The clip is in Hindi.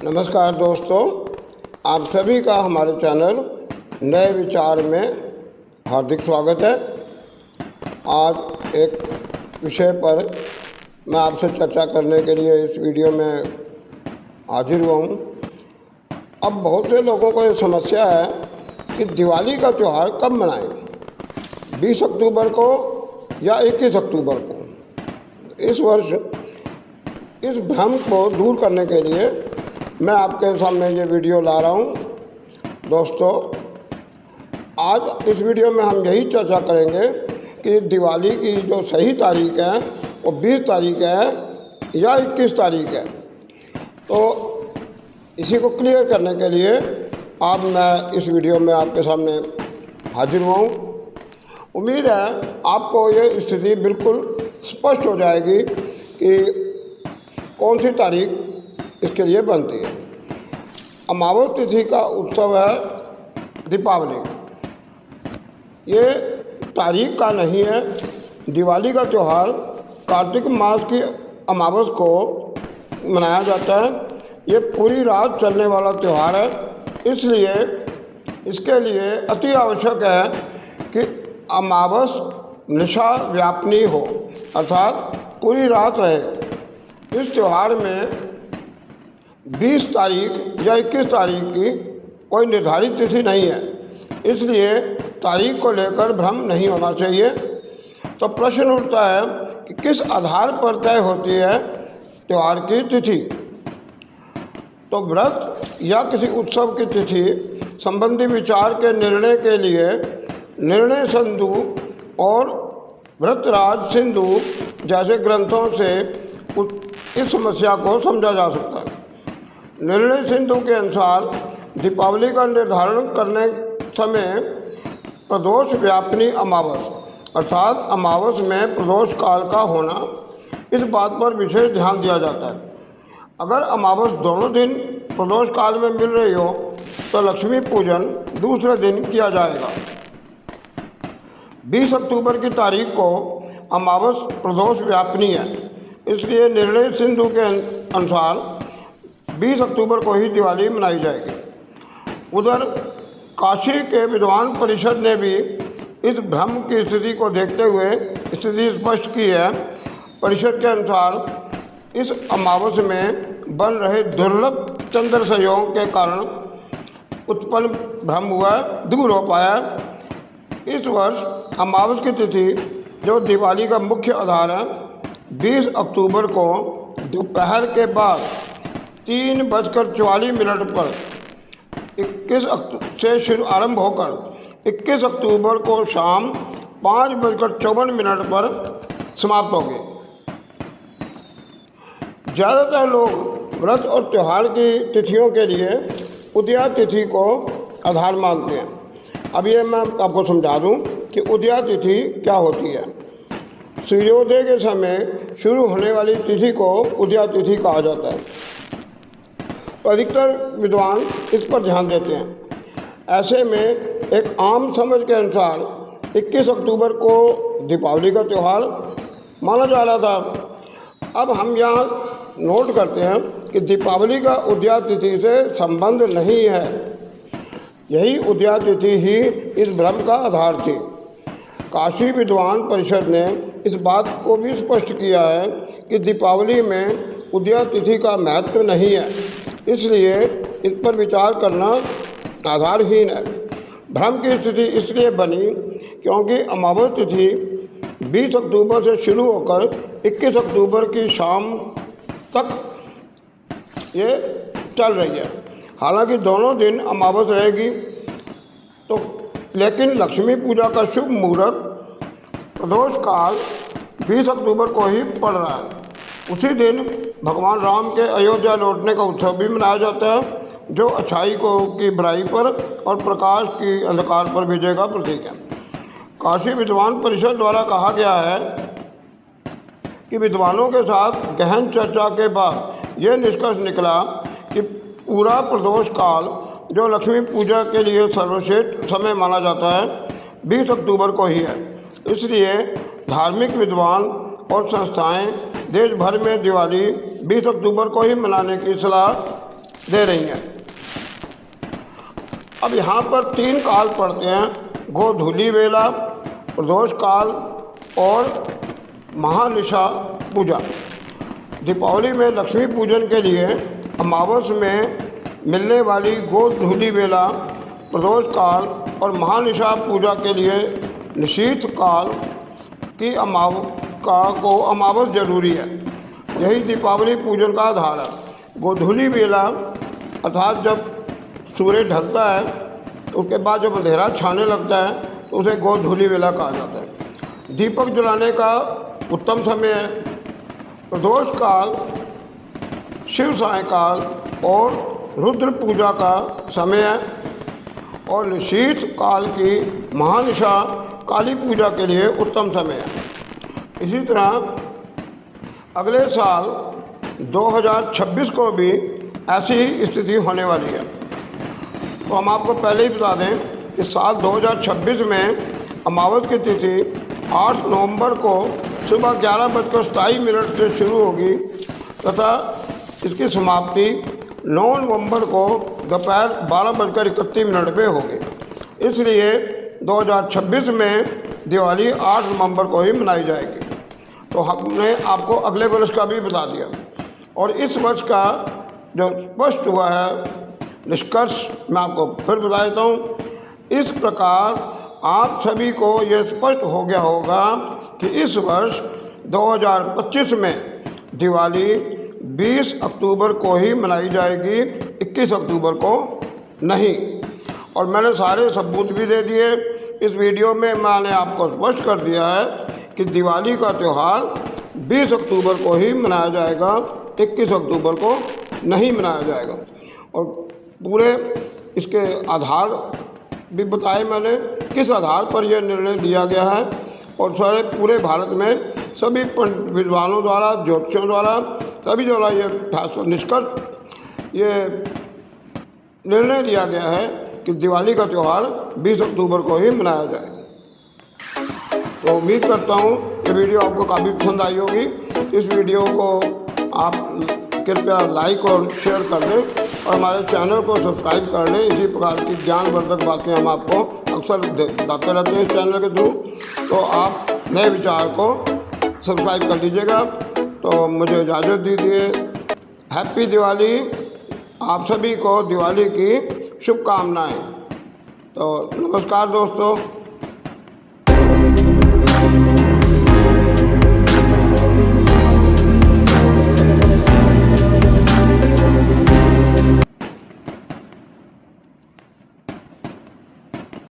नमस्कार दोस्तों, आप सभी का हमारे चैनल नए विचार में हार्दिक स्वागत है। आज एक विषय पर मैं आपसे चर्चा करने के लिए इस वीडियो में हाजिर हुआ हूँ। अब बहुत से लोगों को ये समस्या है कि दिवाली का त्यौहार कब मनाएं, 20 अक्टूबर को या 21 अक्टूबर को। इस वर्ष इस भ्रम को दूर करने के लिए मैं आपके सामने ये वीडियो ला रहा हूँ। दोस्तों, आज इस वीडियो में हम यही चर्चा करेंगे कि दिवाली की जो सही तारीख है वो 20 तारीख है या 21 तारीख है। तो इसी को क्लियर करने के लिए आज मैं इस वीडियो में आपके सामने हाजिर हुआ हूँ। उम्मीद है आपको ये स्थिति बिल्कुल स्पष्ट हो जाएगी कि कौन सी तारीख इसके लिए बनती है। अमावस तिथि का उत्सव है दीपावली। ये तारीख का नहीं है। दिवाली का त्यौहार कार्तिक मास की अमावस को मनाया जाता है। ये पूरी रात चलने वाला त्यौहार है, इसलिए इसके लिए अति आवश्यक है कि अमावस निशा व्यापनी हो, अर्थात पूरी रात रहे। इस त्यौहार में 20 तारीख या 21 तारीख की कोई निर्धारित तिथि नहीं है, इसलिए तारीख को लेकर भ्रम नहीं होना चाहिए। तो प्रश्न उठता है कि किस आधार पर तय होती है त्यौहार की तिथि। तो व्रत या किसी उत्सव की तिथि संबंधी विचार के निर्णय के लिए निर्णय सिंधु और व्रतराज सिंधु जैसे ग्रंथों से इस समस्या को समझा जा सकता है। निर्णय सिंधु के अनुसार दीपावली का निर्धारण करने समय प्रदोष व्यापनी अमावस अर्थात अमावस में प्रदोष काल का होना, इस बात पर विशेष ध्यान दिया जाता है। अगर अमावस दोनों दिन प्रदोष काल में मिल रही हो तो लक्ष्मी पूजन दूसरे दिन किया जाएगा। 20 अक्टूबर की तारीख को अमावस प्रदोष व्यापनी है, इसलिए निर्णय सिंधु के अनुसार 20 अक्टूबर को ही दिवाली मनाई जाएगी। उधर काशी के विद्वान परिषद ने भी इस भ्रम की स्थिति को देखते हुए स्थिति स्पष्ट की है। परिषद के अनुसार इस अमावस में बन रहे दुर्लभ चंद्र संयोग के कारण उत्पन्न भ्रम हुआ दूर हो पाया। इस वर्ष अमावस की तिथि जो दिवाली का मुख्य आधार है, 20 अक्टूबर को दोपहर के बाद 3:44 पर 21 अक्टूबर से शुरू आरंभ होकर 21 अक्टूबर को शाम 5:54 पर समाप्त होगी। ज़्यादातर लोग व्रत और त्यौहार की तिथियों के लिए उदया तिथि को आधार मानते हैं। अब ये मैं आपको समझा दूं कि उदया तिथि क्या होती है। सूर्योदय के समय शुरू होने वाली तिथि को उदया तिथि कहा जाता है। तो अधिकतर विद्वान इस पर ध्यान देते हैं। ऐसे में एक आम समझ के अनुसार 21 अक्टूबर को दीपावली का त्यौहार माना जा रहा था। अब हम यहाँ नोट करते हैं कि दीपावली का उदया तिथि से संबंध नहीं है। यही उदया तिथि ही इस भ्रम का आधार थी। काशी विद्वान परिषद ने इस बात को भी स्पष्ट किया है कि दीपावली में उदया तिथि का महत्व नहीं है, इसलिए इस पर विचार करना आधारहीन है। भ्रम की स्थिति इसलिए बनी क्योंकि अमावस तिथि 20 अक्टूबर से शुरू होकर 21 अक्टूबर की शाम तक ये चल रही है। हालांकि दोनों दिन अमावस रहेगी, तो लेकिन लक्ष्मी पूजा का शुभ मुहूर्त प्रदोष काल 20 अक्टूबर को ही पड़ रहा है। उसी दिन भगवान राम के अयोध्या लौटने का उत्सव भी मनाया जाता है, जो अच्छाई को की बुराई पर और प्रकाश की अंधकार पर विजय का प्रतीक है। काशी विद्वान परिषद द्वारा कहा गया है कि विद्वानों के साथ गहन चर्चा के बाद यह निष्कर्ष निकला कि पूरा प्रदोष काल, जो लक्ष्मी पूजा के लिए सर्वश्रेष्ठ समय माना जाता है, 20 अक्टूबर को ही है। इसलिए धार्मिक विद्वान और संस्थाएं देश भर में दिवाली 20 अक्टूबर को ही मनाने की सलाह दे रही हैं। अब यहाँ पर 3 काल पढ़ते हैं, गोधूली वेला, प्रदोष काल और महानिशा पूजा। दीपावली में लक्ष्मी पूजन के लिए अमावस में मिलने वाली गोधूली वेला, प्रदोष काल और महानिशा पूजा के लिए निशीथ काल की अमावस जरूरी है। यही दीपावली पूजन का आधार है। गोधूली वेला अर्थात जब सूर्य ढलता है तो उसके बाद जब अंधेरा छाने लगता है तो उसे गोधूली वेला कहा जाता है। दीपक जलाने का उत्तम समय है। प्रदोष काल शिव सायंकाल और रुद्र पूजा का समय है और निशीथ काल की महानिशा काली पूजा के लिए उत्तम समय है। इसी तरह अगले साल 2026 को भी ऐसी ही स्थिति होने वाली है। तो हम आपको पहले ही बता दें कि साल 2026 में अमावस की तिथि 8 नवंबर को सुबह 11:27 से शुरू होगी तथा इसकी समाप्ति 9 नवंबर को दोपहर 12:31 पे होगी। इसलिए 2026 में दिवाली 8 नवंबर को ही मनाई जाएगी। तो हमने आपको अगले वर्ष का भी बता दिया और इस वर्ष का जो स्पष्ट हुआ है निष्कर्ष मैं आपको फिर बता देता हूँ। इस प्रकार आप सभी को यह स्पष्ट हो गया होगा कि इस वर्ष 2025 में दिवाली 20 अक्टूबर को ही मनाई जाएगी, 21 अक्टूबर को नहीं। और मैंने सारे सबूत भी दे दिए। इस वीडियो में मैंने आपको स्पष्ट कर दिया है कि दिवाली का त्यौहार 20 अक्टूबर को ही मनाया जाएगा, 21 अक्टूबर को नहीं मनाया जाएगा। और पूरे इसके आधार भी बताए मैंने, किस आधार पर यह निर्णय लिया गया है। और सारे पूरे भारत में सभी विद्वानों द्वारा, ज्योतिषियों द्वारा, सभी द्वारा ये निष्कर्ष ये निर्णय लिया गया है कि दिवाली का त्यौहार 20 अक्टूबर को ही मनाया जाए। तो उम्मीद करता हूँ ये वीडियो आपको काफ़ी पसंद आई होगी। इस वीडियो को आप कृपया लाइक और शेयर कर दें और हमारे चैनल को सब्सक्राइब कर लें। इसी प्रकार की ज्ञानवर्धक बातें हम आपको अक्सर बताते रहते हैं इस चैनल के थ्रू। तो आप नए विचार को सब्सक्राइब कर लीजिएगा। तो मुझे इजाज़त दीजिए। हैप्पी दिवाली। आप सभी को दिवाली की शुभकामनाएँ। तो नमस्कार दोस्तों।